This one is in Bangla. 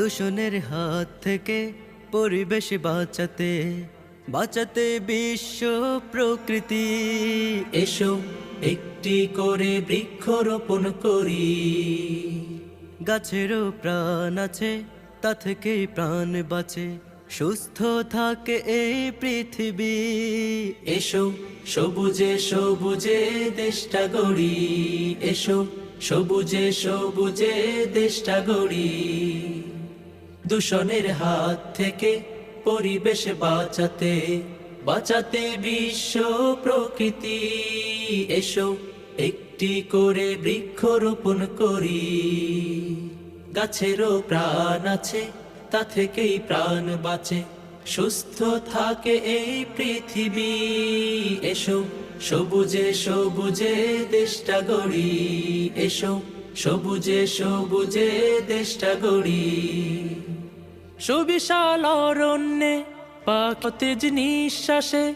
দূষণের হাত থেকে পরিবেশ বাঁচাতে বাঁচাতে বিশ্ব প্রকৃতি। এসো একটি করে বৃক্ষরোপণ করি। গাছেরও প্রাণ আছে, তা থেকেই প্রাণ বাঁচে, সুস্থ থাকে এই পৃথিবী। এসো সবুজে সবুজে দেশটা গড়ি। এসো সবুজে সবুজে দেশটা গড়ি। দূষণের হাত থেকে পরিবেশ বাঁচাতে বাঁচাতে বিশ্ব প্রকৃতি। এসো একটি করে বৃক্ষরোপণ করি। গাছেরও প্রাণ আছে, তা থেকেই প্রাণ বাঁচে, সুস্থ থাকে এই পৃথিবী। এসো সবুজে সবুজে দেশটা গড়ি। এসো সবুজে সবুজে দেশটা গড়ি। সুবিশাল অরণ্যে পাক তেজ নিঃশ্বাসে